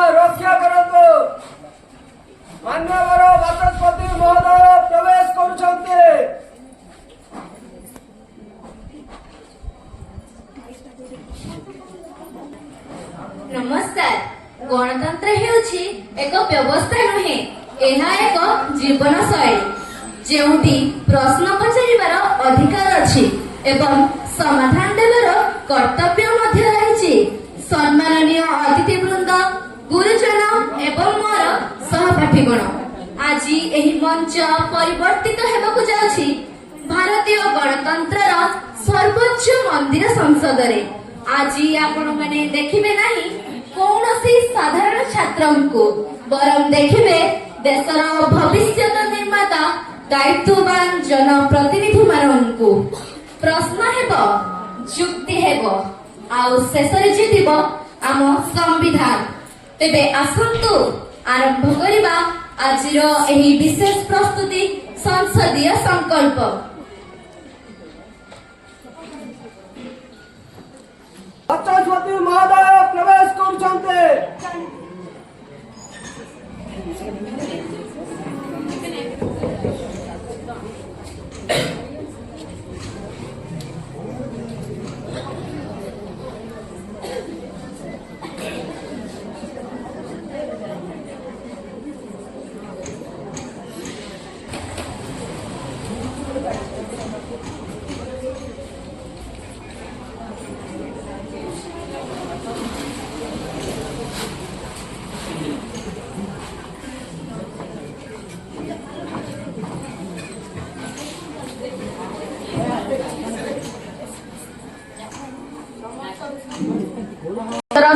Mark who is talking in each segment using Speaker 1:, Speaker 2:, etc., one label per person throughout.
Speaker 1: रक्षा करतु मान्यवर बाचस्पति महोदय प्रवेश करुछन्ते।
Speaker 2: नमस्कार। गणतंत्र हेउछि एक व्यवस्था नुहे, एहा एक जीवन शैली जेउठी प्रश्न पचारिबार अधिकार अछि एवं समाधान देबार कर्तव्य मध्य रहिछि। सम्माननीय अतिथि वृंद, गुरुजन एवं मोर सहपाठीगण, आज एही मंच परिवर्तित हेबाकु जाउछि भारतीय गणतंत्रर सर्वोच्च मंदिर संसद रे। आज आपण माने देखिबे नाही कौनसी साधारण छात्रंकु, बरं देखिबे देशर भविष्यत निर्माता दायित्ववान जनप्रतिनिधि माननकु। प्रश्न हेबो, जुक्ति हेबो, आउ शेषरे जितिबो आम संविधान। तेबे आसंतु आरंभ करिबा आजिर एही विशेष प्रस्तुति संसदीय संकल्प।
Speaker 1: बाचस्पति महोदय प्रवेश करुछन्ते।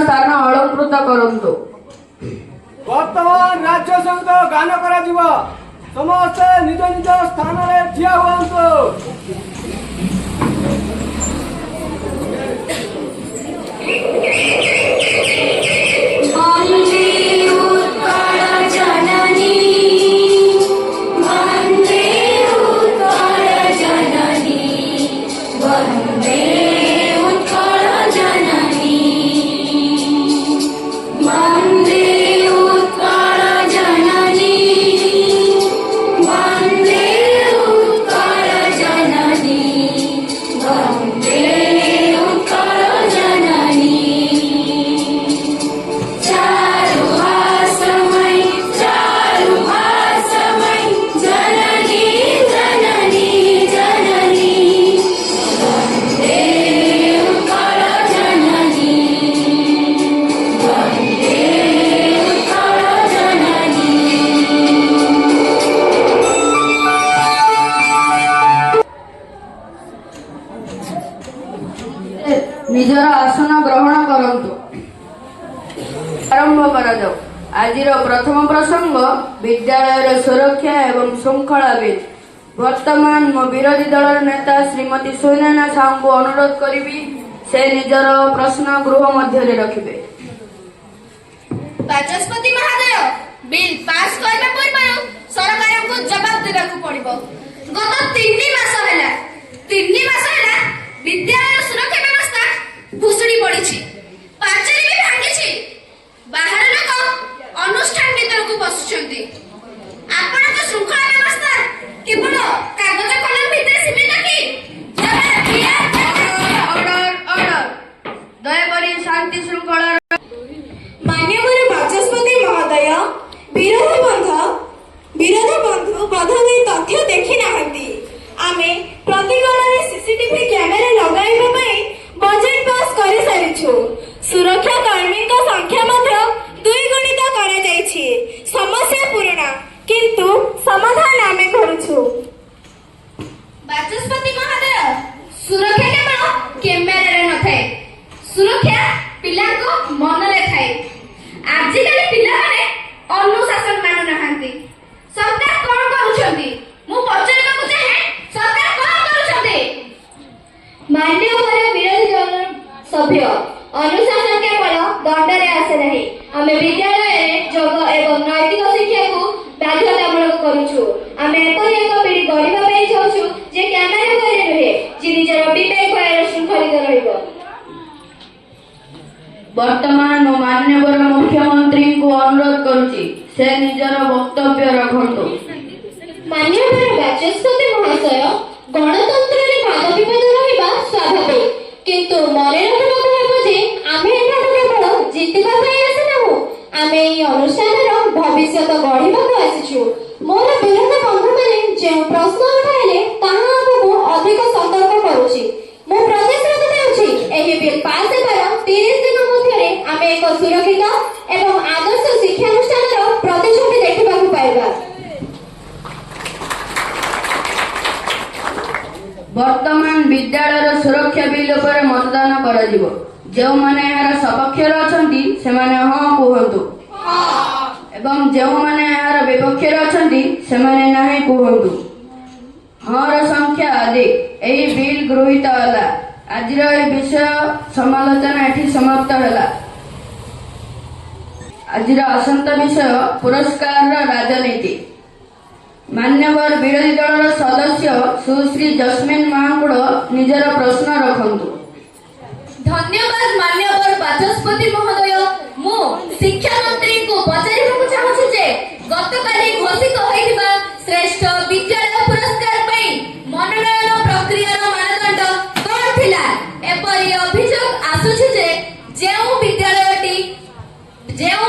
Speaker 3: स्थान अलंकृत करंतु।
Speaker 1: वर्तमान राज्य संगीत गान करा जीवा, समस्त निज निज स्थान रे ठिया हुअन्तु।
Speaker 3: निजर आसन ग्रहण करंतु। आरंभ करा जाऊ। आजिर प्रथम प्रसंग विद्यालय सुरक्षा एवं श्रृंखला बिल। वर्तमान मो विरोधी दल नेता श्रीमती सुनैना साहू को अनुरोध करी से निजर प्रश्न गृह मध्य रखिबे।
Speaker 2: बाचस्पति महोदय, बिल पास करबा पूर्व सरकार को जवाब देबाकू पड़िबो। गत 3 मास हैला विद्यालय सुरक्षा व्यवस्था भुसुड़ी पड़ी, पाचेरी भी भांगी, बाहर लोक अनुष्ठान भीतर को पशुचंती। आपण को श्रृंखला व्यवस्था केवल कागज कलम भीतर सीमित कि?
Speaker 3: ऑर्डर दयाकरी शांति श्रृंखला।
Speaker 4: माननीय बाचस्पति महोदय, विरोध बंधु बधवे तथ्य देखि नाहंती। आमे प्रति गणरे सीसीटीवी कैमेरा लगाइबा पई बजेट पास करि सारिछु। सुरक्षा कर्मी का संख्या मध्य 2 गुणित करा जाइछि। समस्या पूर्ण, किंतु समाधान आमे करूछु।
Speaker 2: बाचस्पति महोदय, सुरक्षा केवल कैमेरा रे न थाए, सुरक्षा पिला को मन रे थाए। आजिकाली पिला माने अनुशासन मानु नाहंती। सरकार कोन करूछंती? मु पचारिबाकू चाहे, सरकार कोन करूछंती?
Speaker 4: माननीय विरोधी दल सभ्य, अनुशासन केवल दंडरे आसे नहीं। आमे विद्यालय जोग एवं नैतिक शिक्षा को बाध्यतामूलक करूछु। आमे एपरि एक पीढ़ी गढ़िबा पई चाहूछु जे कैमेरा भୟରେ नुहे, जे निजर विवेक भୟରେ शृंखलित रहइबो।
Speaker 3: ବର୍ତ୍ତମାନ ମୁଁ ମାନ୍ୟବର ମୁଖ୍ୟମନ୍ତ୍ରୀଙ୍କୁ ଅନୁରୋଧ କରୁଛି ସେ ନିଜର ବକ୍ତବ୍ୟ ରଖନ୍ତୁ।
Speaker 4: ମାନ୍ୟବର ବାଚସ୍ପତି ମହାଶୟ, ଗଣତନ୍ତ୍ରରେ ବାଦ ବିବାଦ ରହିବା ସ୍ୱାଭାବିକ, କିନ୍ତୁ ମନେ ରଖିବାକୁ ହେବ ଯେ ଆମେ ଏଠାକୁ କେବଳ ଜିତିବା ପାଇଁ ଆସିନାହୁଁ, ଆମେ ଏହି ଅନୁଷ୍ଠାନର ଭବିଷ୍ୟତ ଗଢ଼ିବାକୁ ଆସିଛୁ। ମୋର ବିରୋଧ ବନ୍ଧୁମାନେ ଯେଉଁ ପ୍ରଶ୍ନ ଉଠାଇଲେ ତାହା ଆମକୁ ଅଧିକ ସତର୍କ କରୁଛି। ମୁଁ ପ୍ରତିଶ୍ରୁତି ଦେଉଛି ଏହି ବିଲ୍ ପାସ୍ ହେବାର 30 ଦିନ ମଧ୍ୟରେ ଆମେ ଏକ ସୁରକ୍ଷିତ ଏବଂ ଆଦର୍ଶ ଶିକ୍ଷାନୁଷ୍ଠାନର ପ୍ରତିଛବି ଦେଖିବାକୁ ପାଇବା।
Speaker 3: ବର୍ତ୍ତମାନ ବିଦ୍ୟାଳୟର ସୁରକ୍ଷା ବିଲ୍ ଉପରେ ମତଦାନ କରାଯିବ। ଯେଉଁମାନେ ଏହାର ସପକ୍ଷରେ ଅଛନ୍ତି ସେମାନେ ହଁ କୁହନ୍ତୁ ଏବଂ ଯେଉଁମାନେ ଏହାର ବିପକ୍ଷରେ ଅଛନ୍ତି ସେମାନେ ନାହିଁ କୁହନ୍ତୁ। ହଁର ସଂଖ୍ୟା ଅଧିକ। ଏହି ବିଲ୍ ଗୃହୀତ ହେଲା। ଆଜିର ଏହି ବିଷୟ ସମାଲୋଚନା ଏଠି ସମାପ୍ତ ହେଲା। ଆଜିର ଆସନ୍ତା ବିଷୟ ପୁରସ୍କାରର ରାଜନୀତି। ମାନ୍ୟବର ବିରୋଧୀ ଦଳର ସଦସ୍ୟ ସୁଶ୍ରୀ ଜସ୍ମିନ ମହାକୁଡ଼ ନିଜର ପ୍ରଶ୍ନ ରଖନ୍ତୁ।
Speaker 2: ଧନ୍ୟବାଦ ମାନ୍ୟବର ବାଚସ୍ପତି ମହୋଦୟ। ମୁଁ ଶିକ୍ଷାମନ୍ତ୍ରୀଙ୍କୁ ପଚାରିବାକୁ ଚାହୁଁଛି ଯେ ଗତକାଲି ଘୋଷିତ ହୋଇଥିବା ଶ୍ରେଷ୍ଠ ବିଦ୍ୟାଳୟ ପୁରସ୍କାର ପାଇଁ ମନୋନୟନ ପ୍ରକ୍ରିୟାର ମାନଦଣ୍ଡ କଣ ଥିଲା? ଏପରି ଅଭିଯୋଗ ଆସୁଛି ଯେ ଯେଉଁ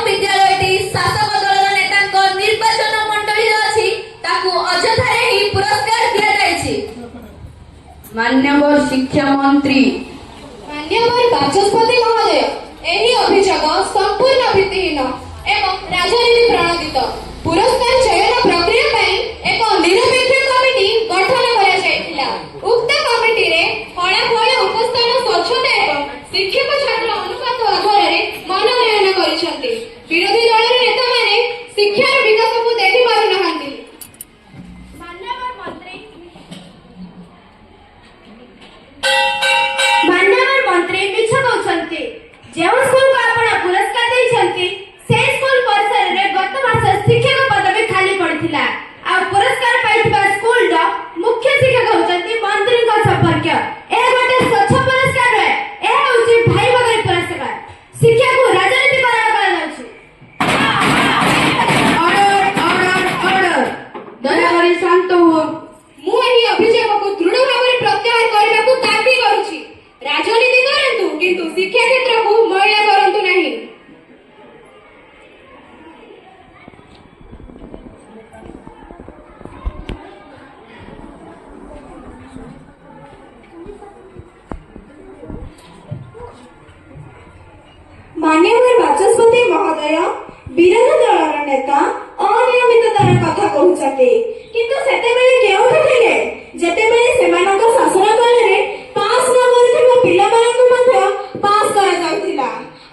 Speaker 2: ବିଦ୍ୟାଳୟଟି ଶାସକ ଦଳର ନେତାଙ୍କ ନିର୍ବାଚନ ମଣ୍ଡଳୀରେ ଅଛି ତାକୁ ଅଯଥାରେ ହିଁ ପୁରସ୍କାର ଦିଆଯାଇଛି।
Speaker 3: ମାନ୍ୟବର ଶିକ୍ଷାମନ୍ତ୍ରୀ।
Speaker 4: ମାନ୍ୟବର ବାଚସ୍ପତି ମହୋଦୟ, ଏହି ଅଭିଯୋଗ ସମ୍ପୂର୍ଣ୍ଣ ଭିତ୍ତିହୀନ ଏବଂ ରାଜନୀତି ପ୍ରଣୋଦିତ। ପୁରସ୍କାର ଚୟନ ପ୍ରକ୍ରିୟା ପାଇଁ ଏକ ନିରପେକ୍ଷ କମିଟି ଗଠନ କରାଯାଇଥିଲା। ଉକ୍ତ କମିଟିରେ ଫଳାଫଳ ଉପସ୍ଥାନ ସ୍ୱଚ୍ଛତା ଏବଂ ଶିକ୍ଷକ ଛାତ୍ର ଅନୁପାତ ଆଧାରରେ ମନୋନୟନ କରିଛନ୍ତି। ବିରୋଧୀ ଦଳର ନେତାମାନେ ଶିକ୍ଷାର ବିକାଶକୁ ଦେଖିପାରୁନାହାନ୍ତି।
Speaker 5: ମାନ୍ୟବର ମନ୍ତ୍ରୀ ମିଛ କହୁଛନ୍ତି। ଯେଉଁ ସ୍କୁଲକୁ ଆପଣ ପୁରସ୍କାର ଦେଇଛନ୍ତି ସେହି ସ୍କୁଲ ପରିସରରେ ଗତ ମାସ ଶିକ୍ଷକ ପଦବୀ ଖାଲି ପଡ଼ିଥିଲା। ଆଉ ପୁରସ୍କାର ପାଇଥିବା ସ୍କୁଲର ମୁଖ୍ୟ ଶିକ୍ଷକ ହେଉଛନ୍ତି ମନ୍ତ୍ରୀଙ୍କ ସମ୍ପର୍କୀୟ। ଏହା ଗୋଟେ ସ୍ୱଚ୍ଛ ପୁରସ୍କାର ନୁହେଁ, ଏହା ହେଉଛି ଭାଇ ଭଗାରୀ ପୁରସ୍କାର। ଶିକ୍ଷାକୁ ରାଜନୀତିକରଣ କରାଯାଉଛି।
Speaker 3: ଦୟାକରି ଶାନ୍ତ ହୁଅ।
Speaker 4: ମୁଁ ଏହି ଅଭିଯୋଗକୁ ଦୃଢ ଭାବରେ ପ୍ରତ୍ୟାହାର କରିବାକୁ ଦାବି କରୁଛି। ରାଜନୀତି କରନ୍ତୁ କିନ୍ତୁ ଶିକ୍ଷା କ୍ଷେତ୍ରକୁ ମଇଳା କରନ୍ତୁ ନାହିଁ। ମାନ୍ୟବର ବାଚସ୍ପତି ମହୋଦୟ, ବିରୋଧୀ ଦଳର ନେତା ଅନିୟମିତତାର କଥା କହୁଛନ୍ତି, କିନ୍ତୁ ସେତେବେଳେ କେଉଁଠି ଥିଲେ ଯେତେବେଳେ ସେମାନଙ୍କ ଶାସନ କାଳରେ ପାସ୍ ନ କରୁଥିବା ପିଲାମାନଙ୍କୁ ମଧ୍ୟ ପାସ୍ କରାଯାଉଥିଲା।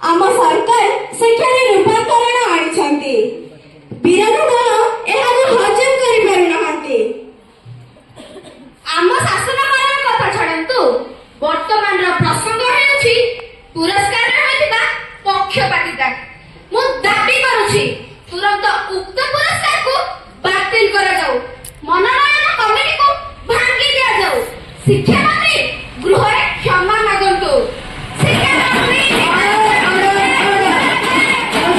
Speaker 4: ଆମ ସରକାର ଶିକ୍ଷାରେ ରୂପାନ୍ତରଣ ଆଣିଛନ୍ତି। ବିରୋଧୀ ଦଳ ଏହାକୁ ହଜମ କରିପାରୁନାହାନ୍ତି।
Speaker 2: ଆମ ଶାସନ କାଳର କଥା ଛାଡ଼ନ୍ତୁ, ବର୍ତ୍ତମାନର ପ୍ରସଙ୍ଗ ହେଉଛି ପୁରସ୍କାରରେ ହୋଇଥିବା ପକ୍ଷପାତିତା। ମୁଁ ଦାବି କରୁଛି ତୁରନ୍ତ ଉକ୍ତ ପୁରସ୍କାରକୁ ବାତିଲ କରାଯାଉ। ମନୋନୟନ କମିଟିକୁ ଭାଙ୍ଗି ଦିଆଯାଉ। ଶିକ୍ଷାମନ୍ତ୍ରୀ ଗୃହରେ କ୍ଷମା ମାଗନ୍ତୁ। ଶିକ୍ଷାମନ୍ତ୍ରୀ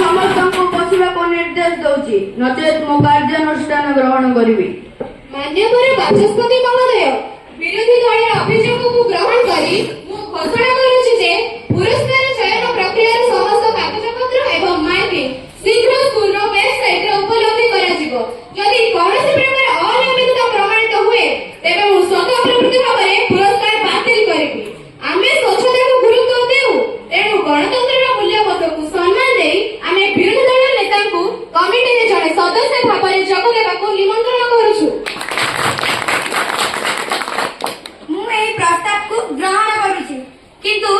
Speaker 3: ସମସ୍ତଙ୍କୁ ବସିବାକୁ ନିର୍ଦ୍ଦେଶ ଦଉଛି, ନଚେତ୍ ମୁଁ କାର୍ଯ୍ୟାନୁଷ୍ଠାନ ଗ୍ରହଣ କରିବି।
Speaker 4: ମାନ୍ୟବର ବାଚସ୍ପତି ମହୋଦୟ, ବିରୋଧୀ ଦଳର ଅଭିଯୋଗକୁ ଗ୍ରହଣ କରି ମୁଁ ଘୋଷଣା କରୁଛି ଯେ ପୁରସ୍କାର ଚୟନ ପ୍ରକ୍ରିୟାର ସମସ୍ତ କାଗଜପତ୍ର ଏବଂ ମାଇକିଂ ଶୀଘ୍ର ସ୍କୁଲର ୱେବସାଇଟରେ ଉପଲବ୍ଧ କରାଯିବ। ଯଦି କୌଣସି ପ୍ରକାର ଅନିୟମିତତା ପ୍ରମାଣିତ ହୁଏ ତେବେ ମୁଁ ସ୍ୱତଃ ପ୍ରବୃତ୍ତି ଭାବରେ ପୁରସ୍କାର ବାତିଲ କରିବି। ଆମେ ସ୍ୱଚ୍ଛତାକୁ ଗୁରୁତ୍ୱ ଦେଉ, ତେଣୁ ଗଣତନ୍ତ୍ରର ମୂଲ୍ୟବୋଧକୁ ସମ୍ମାନ ଦେଇ ଆମେ ବିରୋଧୀ ଦଳର ନେତାଙ୍କୁ କମିଟିରେ ଜଣେ ସଦସ୍ୟ ଭାବରେ ଯୋଗ ଦେବାକୁ ନିମନ୍ତ୍ରଣ କରୁଛୁ।
Speaker 5: ମୁଁ ଏହି ପ୍ରସ୍ତାବକୁ ଗ୍ରହଣ କରୁଛି, କିନ୍ତୁ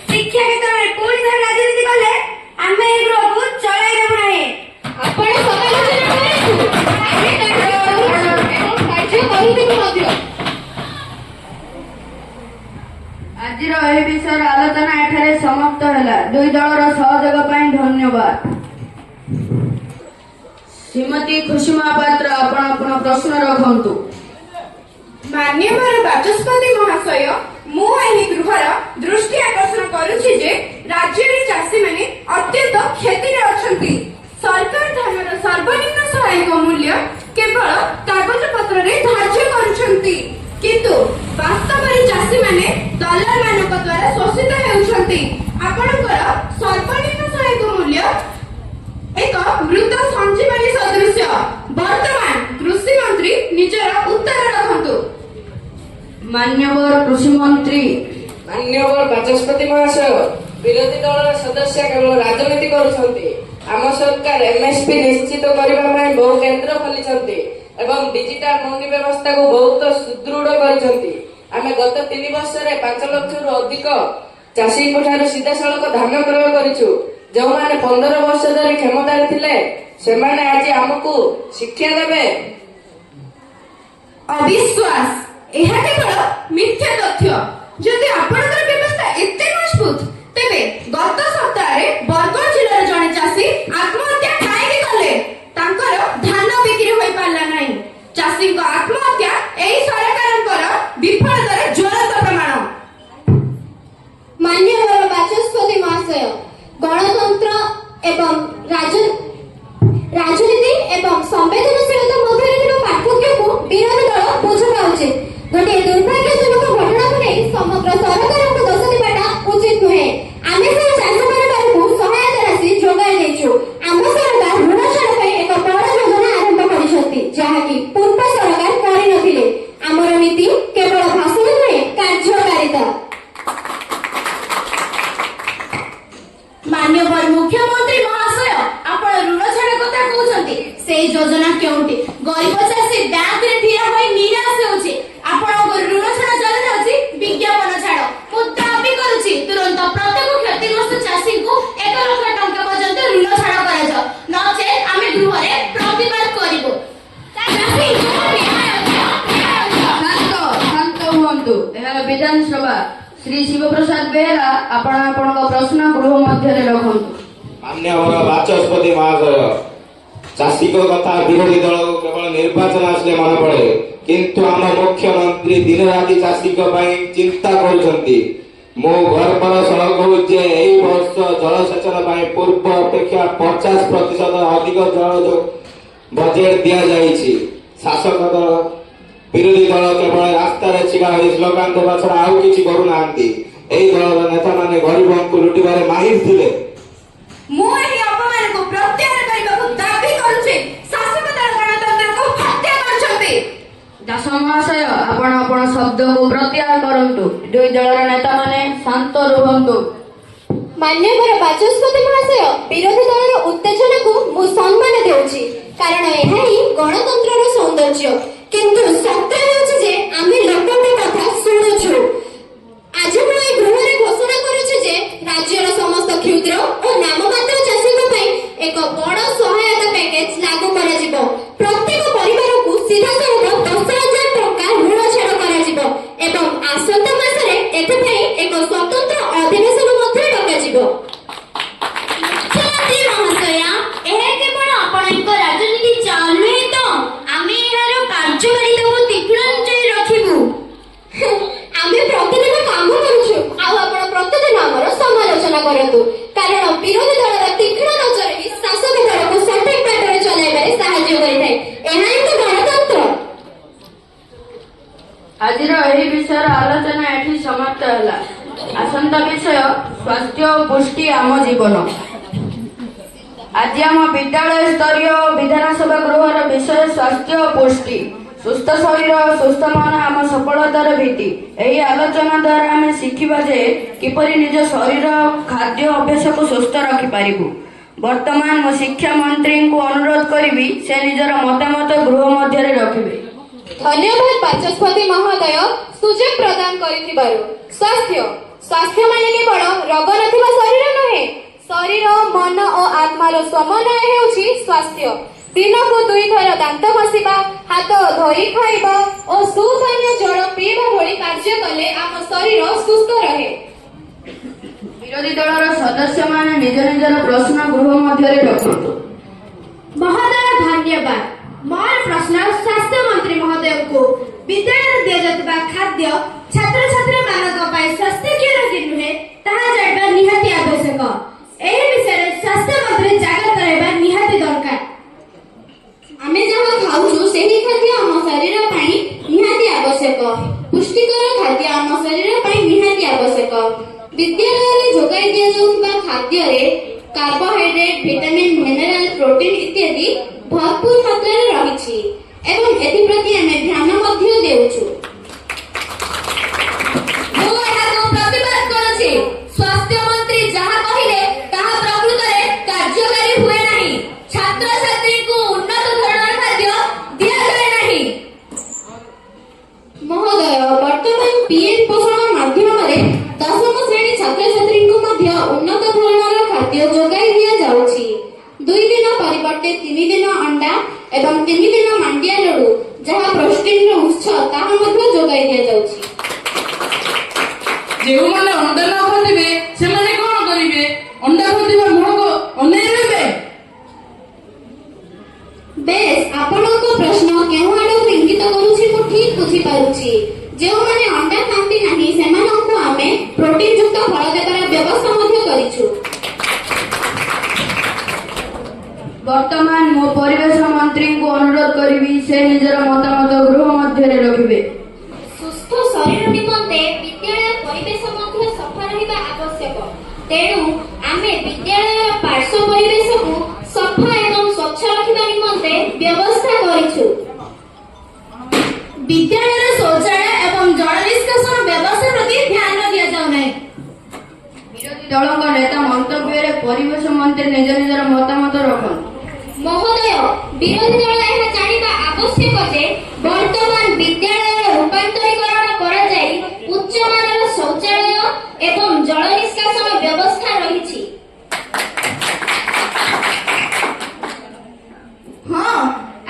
Speaker 5: ଶିକ୍ଷା କ୍ଷେତ୍ରରେ ପୁଣି ଥରେ ରାଜନୀତି କଲେ ଆମେ ଏହି ଗୃହକୁ ଚଳାଇଦେବୁ ନାହିଁ।
Speaker 4: ଆପଣ ସମାଲୋଚନା କରନ୍ତୁ, ଆମେ କାର୍ଯ୍ୟ କରୁଛୁ ଏବଂ କାର୍ଯ୍ୟ କରୁଥିବୁ ମଧ୍ୟ।
Speaker 3: ଆଜିର ଏହି ବିଷୟର ଆଲୋଚନା ଏଠାରେ ସମାପ୍ତ ହେଲା। ଦୁଇ ଦଳର ସହଯୋଗ ପାଇଁ ଧନ୍ୟବାଦ। ଶ୍ରୀମତୀ ଖୁସି ମହାପାତ୍ର, ଆପଣ ଆପଣ ପ୍ରଶ୍ନ ରଖନ୍ତୁ।
Speaker 5: ମାନ୍ୟବର ବାଚସ୍ପତି ମହାଶୟ, ମୁଁ ଏହି ଗୃହର ଦୃଷ୍ଟି ଆକର୍ଷଣ କରୁଛି ଯେ ରାଜ୍ୟରେ ଚାଷୀମାନେ
Speaker 3: ମାନ୍ୟବର କୃଷି ମନ୍ତ୍ରୀ,
Speaker 6: ମାନ୍ୟବର ବାଚସ୍ପତି ମହାଶୟ, ବିରୋଧୀ ଦଳର ସଦସ୍ୟ କେବଳ ରାଜନୀତି କରୁଛନ୍ତି। ଆମ ସରକାର MSP ନିଶ୍ଚିତ କରିବା ପାଇଁ ବହୁ କେନ୍ଦ୍ର ଖୋଲିଛନ୍ତି ଏବଂ ଡିଜିଟାଲ ମଣ୍ଡି ବ୍ୟବସ୍ଥାକୁ ବହୁତ ସୁଦୃଢ କରିଛନ୍ତି। ଆମେ ଗତ 3 ବର୍ଷରେ 5 ଲକ୍ଷରୁ ଅଧିକ ଚାଷୀଙ୍କ ଠାରୁ ସିଧାସଳଖ ଧାନ କ୍ରୟ କରିଛୁ। ଯେଉଁମାନେ 15 ବର୍ଷ ଧରି କ୍ଷମତାରେ ଥିଲେ ସେମାନେ ଆଜି ଆମକୁ ଶିକ୍ଷା ଦେବେ।
Speaker 5: ଅବିଶ୍ୱାସ, ଏହା କେବଳ ମିଥ୍ୟା ତଥ୍ୟ। ଯଦି ଆପଣଙ୍କର ବ୍ୟବସ୍ଥା ଏତେ ମଜବୁତ, ତେବେ ଗତ ସପ୍ତାହରେ ବରଗଡ଼ ଜିଲ୍ଲାର ଜଣେ ଚାଷୀ ଆତ୍ମହତ୍ୟା କାହିଁକି କଲେ? ତାଙ୍କର ଧାନ ବିକ୍ରି ହୋଇପାରିଲା ନାହିଁ। ଚାଷୀଙ୍କ ଆତ୍ମହତ୍ୟା ଏହି ସରକାରଙ୍କର ବିଫଳତାର ଜ୍ୱଳନ୍ତ ପ୍ରମାଣ।
Speaker 4: ମାନ୍ୟବର ବାଚସ୍ପତି ମହାଶୟ, ଗଣତନ୍ତ୍ର ଏବଂ ରାଜନୀତି ଏବଂ ସମ୍ବେଦନଶୀଳତା ମଧ୍ୟରେ ଥିବା ପାର୍ଥକ୍ୟକୁ ବିରୋଧୀ ଦଳ ବୁଝିବା ଉଚିତ। ଗୋଟିଏ ଦୁର୍ଭାଗ୍ୟଜନକ ଘଟଣାକୁ ନେଇ ସମଗ୍ର ସରକାରଙ୍କୁ ଦୋଷ ଦେବାଟା ଉଚିତ ନୁହେଁ। ଆମେ ସବୁ ଚାଷ ପରିବାରକୁ ସହାୟତା ରାଶି ଯୋଗାଇ ଦେଇଛୁ। ଆମ ସରକାର ଋଣ ଛାଡ଼ ପାଇଁ ଏକ ବଡ଼ ଯୋଜନା ଆରମ୍ଭ କରିଛନ୍ତି, ଯାହାକି ପୂର୍ବ ସରକାର କରିନଥିଲେ। ଆମର ନୀତି କେବଳ ଭାଷଣ ନୁହେଁ, କାର୍ଯ୍ୟକାରିତା।
Speaker 5: ମାନ୍ୟବର ମୁଖ୍ୟମନ୍ତ୍ରୀ ମହାଶୟ, ଆପଣ ଋଣ ଛାଡ଼ କଥା କହୁଛନ୍ତି, ସେଇ ଯୋଜନା କେଉଁଠି? ଗରିବ ଚାଷୀ ବ୍ୟାଙ୍କରେ ଠିଆ ହୋଇ ନିରାଶ ହେଉଛି। ଆପଣଙ୍କ ଋଣ ଛାଡ଼ ଯୋଜନା ହେଉଛି ବିଜ୍ଞାପନ ଛାଡ଼। ମୁଁ ଦାବି କରୁଛି, ତୁରନ୍ତ ପ୍ରତ୍ୟେକ କ୍ଷତିଗ୍ରସ୍ତ ଚାଷୀଙ୍କୁ 1 ଲକ୍ଷ ଟଙ୍କା ପର୍ଯ୍ୟନ୍ତ ଋଣ ଛାଡ଼ କରାଯାଉ, ନଚେତ୍ ଆମେ ଗୃହରେ ପ୍ରତିବାଦ କରିବୁ।
Speaker 3: ଶାନ୍ତ ହୁଅନ୍ତୁ। ଏହା ବିଧାନସଭା। ଶ୍ରୀ ଶିବପ୍ରସାଦ ବେହେରା, ଆପଣ ଆପଣଙ୍କ ପ୍ରଶ୍ନ ଗୃହ ମଧ୍ୟରେ ରଖନ୍ତୁ।
Speaker 7: ମାନ୍ୟବର ବାଚସ୍ପତି ମହାଶୟ, ଚାଷୀଙ୍କ କଥା ବିରୋଧୀ ଦଳକୁ କେବଳ ନିର୍ବାଚନ ଆସିଲେ ମନେ ପଡେ, କିନ୍ତୁ ଆମ ମୁଖ୍ୟମନ୍ତ୍ରୀ ଦିନ ରାତି ଚାଷୀଙ୍କ ପାଇଁ ଚିନ୍ତା କରୁଛନ୍ତି। ମୁଁ ଗର୍ବର ସହ କହୁଛି ଯେ ଏହି ବର୍ଷ ଜଳସେଚନ ପାଇଁ ପୂର୍ବ ଅପେକ୍ଷା 50% ଅଧିକ ଜଳ ବଜେଟ୍ ଦିଆଯାଇଛି। ଶାସକ ଦଳ ବିରୋଧୀ ଦଳ କେବଳ ରାସ୍ତାରେ ଛିଡା ହୋଇ ସ୍ଲୋଗାନ ଦେବା ଛଡା ଆଉ କିଛି କରୁନାହାନ୍ତି। ଏହି ଦଳର ନେତାମାନେ ଗରିବଙ୍କୁ ଲୁଟିବାରେ ମାହିର ଥିଲେ।
Speaker 5: ମୁଁ ଏହି ଅପମାନକୁ ପ୍ରତ୍ୟାହାର କରିବାକୁ ଦାବି କରୁଛି। ଶାସକ ଦଳ ଗଣତନ୍ତ୍ରକୁ ହତ୍ୟା କରୁଛନ୍ତି।
Speaker 3: ଦାସ ମହାଶୟ, ଆପଣ ଆପଣ ଶବ୍ଦକୁ ପ୍ରତ୍ୟାହାର କରନ୍ତୁ। ଦୁଇ ଦଳର ନେତାମାନେ ଶାନ୍ତ ରୁହନ୍ତୁ।
Speaker 4: ମାନ୍ୟବର ବାଚସ୍ପତି ମହାଶୟ, ବିରୋଧୀ ଦଳର ଉତ୍ତେଜନାକୁ ମୁଁ ସମ୍ମାନ ଦେଉଛି, କାରଣ ଏହା ହିଁ ଗଣତନ୍ତ୍ରର ସୌନ୍ଦର୍ଯ୍ୟ। କିନ୍ତୁ ସତ୍ୟ ହେଉଛି ଯେ ଆମେ ଲୋକଙ୍କ କଥା ଶୁଣୁଛୁ। ଆଜି ମୁଁ ଏହି ଗୃହରେ ଘୋଷଣା କରୁଛି ଯେ ରାଜ୍ୟର ସମସ୍ତ କ୍ଷୁଦ୍ର ଓ ନାମମାତ୍ର ଚାଷୀଙ୍କ ପାଇଁ ଏକ ବଡ଼ ସହାୟତା ପ୍ୟାକେଜ ଲାଗୁ କରାଯିବ। ପ୍ରତ୍ୟେକ ପରିବାରକୁ ସିଧାସଳଖ 10,000 ଟଙ୍କା ଋଣ ଛାଡ଼ କରାଯିବ ଏବଂ ଆସନ୍ତା ମାସରେ ଏଥିପାଇଁ ଏକ ସ୍ୱତନ୍ତ୍ର ଅଧିବେଶନ ମଧ୍ୟ ଡକାଯିବ।
Speaker 5: ମୁଖ୍ୟମନ୍ତ୍ରୀ ମହାଶୟ, ଏହା କେବଳ ଆପଣଙ୍କ ରାଜନୀତି ଚାଲ ନୁହେଁ ତ, ଆମେ ଏହାର କାର୍ଯ୍ୟକାରିତାକୁ ତୀକ୍ଷ୍ଣ ନଜରରେ ରଖିବୁ।
Speaker 4: ଆମେ ପ୍ରତିଦିନ କାମ କରୁଛୁ, ଆଉ ଆପଣ ପ୍ରତିଦିନ ଆମର ସମାଲୋଚନା କରନ୍ତୁ, କାରଣ ବିରୋଧୀ ଦଳର ତୀକ୍ଷ୍ଣ ନଜର ହିଁ ଶାସକ ଦଳକୁ ସଠିକ ବାଟରେ ଚଲାଇବାରେ ସାହାଯ୍ୟ କରିଥାଏ। ଏହା ହିଁ ତ ଗଣତନ୍ତ୍ର।
Speaker 3: ଆଜିର ଏହି ବିଷୟର ଆଲୋଚନା ଏଠି ସମାପ୍ତ ହେଲା। ଆସନ୍ତା ବିଷୟ ସ୍ୱାସ୍ଥ୍ୟ ଓ ପୁଷ୍ଟି ଆମ ଜୀବନ। ଆଜି ଆମ ବିଦ୍ୟାଳୟ ସ୍ତରୀୟ ବିଧାନସଭା ଗୃହର ବିଷୟ ସ୍ୱାସ୍ଥ୍ୟ ଓ ପୁଷ୍ଟି। ସୁସ୍ଥ ଶରୀର ସୁସ୍ଥ ମନ ଆମ ସଫଳତାର ଭିତ୍ତି। ଏହି ଆଲୋଚନା ଦ୍ୱାରା ଆମେ ଶିଖିବା ଯେ କିପରି ନିଜ ଶରୀର ଖାଦ୍ୟ ଅଭ୍ୟାସକୁ ସୁସ୍ଥ ରଖିପାରିବୁ। ବର୍ତ୍ତମାନ ମୁଁ ଶିକ୍ଷା ମନ୍ତ୍ରୀଙ୍କୁ ଅନୁରୋଧ କରିବି ସେ ନିଜର ମତାମତ ଗୃହ ମଧ୍ୟରେ ରଖିବେ।
Speaker 4: ଧନ୍ୟବାଦ ବାଚସ୍ପତି ମହୋଦୟ, ସୁଯୋଗ ପ୍ରଦାନ କରିଥିବାରୁ। ସ୍ୱାସ୍ଥ୍ୟ ମାନେ କେବଳ ରୋଗ ନଥିବା ଶରୀର ନୁହେଁ, ଶରୀର ମନ ଓ ଆତ୍ମାର ସମନ୍ୱୟ ହେଉଛି ସ୍ୱାସ୍ଥ୍ୟ। ଦିନକୁ 2 ଥର ଦାନ୍ତ ଘଷିବା, ହାତ ଧୋଇ ଖାଇବା ଓ ସୁପାନୀୟ ଜଳ ପିଇବା ଭଳି କାର୍ଯ୍ୟ କଲେ ଆମ ଶରୀର ସୁସ୍ଥ ରହେ।
Speaker 3: ବିରୋଧୀ ଦଳର ସଦସ୍ୟମାନେ ନିଜ ନିଜର ପ୍ରଶ୍ନ ଗୃହ ମଧ୍ୟରେ ରଖନ୍ତୁ।
Speaker 5: ମହୋଦୟ ଧନ୍ୟବାଦ। ମୋର ପ୍ରଶ୍ନ ସ୍ୱାସ୍ଥ୍ୟ ମନ୍ତ୍ରୀ ମହୋଦୟଙ୍କୁ। ବିଦ୍ୟାଳୟରେ ଦିଆଯାଉଥିବା ଖାଦ୍ୟ ଛାତ୍ରଛାତ୍ରୀମାନଙ୍କ ପାଇଁ ସ୍ୱାସ୍ଥ୍ୟକର କି ନୁହେଁ ତାହା ଜାଣିବା ନିହାତି ଆବଶ୍ୟକ। ଏହି ବିଷୟରେ ସ୍ୱାସ୍ଥ୍ୟ ମନ୍ତ୍ରୀ ଜାଗ୍ରତ ରହିବା ନିହାତି ଦରକାର।
Speaker 4: ଆମେ ଯାହା ଖାଉଛୁ ସେହି ଖାଦ୍ୟ ଆମ ଶରୀର ପାଇଁ ନିହାତି ଆବଶ୍ୟକ। ପୁଷ୍ଟିକର ଖାଦ୍ୟ ଆମ ଶରୀର ପାଇଁ ନିହାତି ଆବଶ୍ୟକ। ବିଦ୍ୟାଳୟରେ ଯୋଗାଇ ଦିଆଯାଉଥିବା ଖାଦ୍ୟରେ କାର୍ବୋହାଇଡ୍ରେଟ୍, ଭିଟାମିନ୍, ମିନେରାଲ, ପ୍ରୋଟିନ ଇତ୍ୟାଦି ଭରପୁର ମାତ୍ରାରେ ରହିଛି ଏବଂ ଏଥିପ୍ରତି ଆମେ ଧ୍ୟାନ ମଧ୍ୟ ଦେଉଛୁ।
Speaker 6: ଅଣ୍ଡା ଖାଉଥିବା ମୁହଁକୁ ଅନେଇ ରହିବେ?
Speaker 4: ବେଶ, ଆପଣଙ୍କ ପ୍ରଶ୍ନ କେଉଁ ଆଡ଼କୁ ଇଙ୍ଗିତ କରୁଛି ମୁଁ ଠିକ ବୁଝିପାରୁଛି। ଯେଉଁମାନେ ଅଣ୍ଡା ଖାଆନ୍ତି ନାହିଁ ସେମାନଙ୍କୁ ଆମେ ପ୍ରୋଟିନ ଯୁକ୍ତ ଫଳ ଦେବାର ବ୍ୟବସ୍ଥା ମଧ୍ୟ କରିଛୁ।
Speaker 3: ବର୍ତ୍ତମାନ ମୁଁ ପରିବେଶ ମନ୍ତ୍ରୀଙ୍କୁ ଅନୁରୋଧ କରିବି ସେ ନିଜର ମତାମତ ଗୃହ ମଧ୍ୟରେ ରଖିବେ।
Speaker 4: ସୁସ୍ଥ ଶରୀର ନିମନ୍ତେ ବିଦ୍ୟାଳୟ ପରିବେଶ ମଧ୍ୟ ସଫା ରହିବା ଆବଶ୍ୟକ। ତେଣୁ ଆମେ ବିଦ୍ୟାଳୟର ପାର୍ଶ୍ୱ ପରିବେଶକୁ ସଫା ଏବଂ ସ୍ୱଚ୍ଛ ରଖିବା ନିମନ୍ତେ ବ୍ୟବସ୍ଥା କରିଛୁ।
Speaker 5: ବିଦ୍ୟାଳୟର ଶୌଚାଳୟ ଏବଂ ଜଳ ନିଷ୍କାସନ ବ୍ୟବସ୍ଥା ପ୍ରତି ଧ୍ୟାନ ଦିଆଯାଉ ନାହିଁ।
Speaker 3: ବିରୋଧୀ ଦଳଙ୍କ ନେତା ମନ୍ତବ୍ୟରେ ପରିବେଶ ମନ୍ତ୍ରୀ ନିଜ ନିଜର ମତାମତ ରଖନ୍ତୁ।
Speaker 4: ମହୋଦୟ, ବିରୋଧୀ ଦଳ ଏହା ଜାଣିବା ଆବଶ୍ୟକ ଯେ ବର୍ତ୍ତମାନ ବିଦ୍ୟାଳୟର ରୂପାନ୍ତରୀକରଣ କରାଯାଇ ଉଚ୍ଚମାନର ଶୌଚାଳୟ ଏବଂ ଜଳ ନିଷ୍କାସନ ବ୍ୟବସ୍ଥା ରହିଛି।
Speaker 2: ହଁ,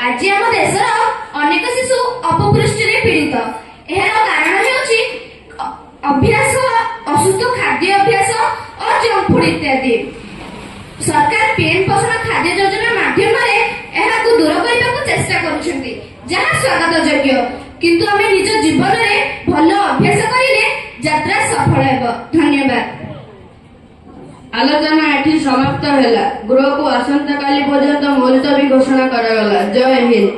Speaker 2: ଆଜି ଆମ ଦେଶର ଅନେକ ଶିଶୁ ଅପପୁଷ୍ଟିରେ ପୀଡ଼ିତ। ଏହାର କାରଣ ହେଉଛି ଅଭ୍ୟାସ, ଅସୁସ୍ଥ ଖାଦ୍ୟ ଅଭ୍ୟାସ ଓ ଜଙ୍କ ଫୁଡ୍ ଇତ୍ୟାଦି। ସରକାର ପିଏମ୍ ପୋଷଣ ଖାଦ୍ୟ ଯୋଜନା ମାଧ୍ୟମରେ ଏହାକୁ ଦୂର କରିବାକୁ ଚେଷ୍ଟା କରୁଛନ୍ତି, ଯାହା ସ୍ୱାଗତ ଯୋଗ୍ୟ। କିନ୍ତୁ ଆମେ ନିଜ ଜୀବନରେ ଭଲ ଅଭ୍ୟାସ କରିଲେ ଯାତ୍ରା ସଫଳ ହେବ। ଧନ୍ୟବାଦ।
Speaker 3: ଆଲୋଚନା ଏଠି ସମାପ୍ତ ହେଲା। ଗୃହକୁ ଆସନ୍ତାକାଲି ପର୍ଯ୍ୟନ୍ତ ମୁଲତବୀ ଘୋଷଣା କରାଗଲା। ଜୟ ହିନ୍ଦ।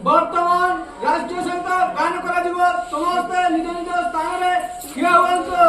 Speaker 1: ବର୍ତ୍ତମାନ ରାଷ୍ଟ୍ରୀୟ ସଙ୍ଗୀତ ଗାନ କରାଯିବ। ସମସ୍ତେ ନିଜ ନିଜ ସ୍ଥାନରେ ଠିଆ ହୁଅନ୍ତୁ।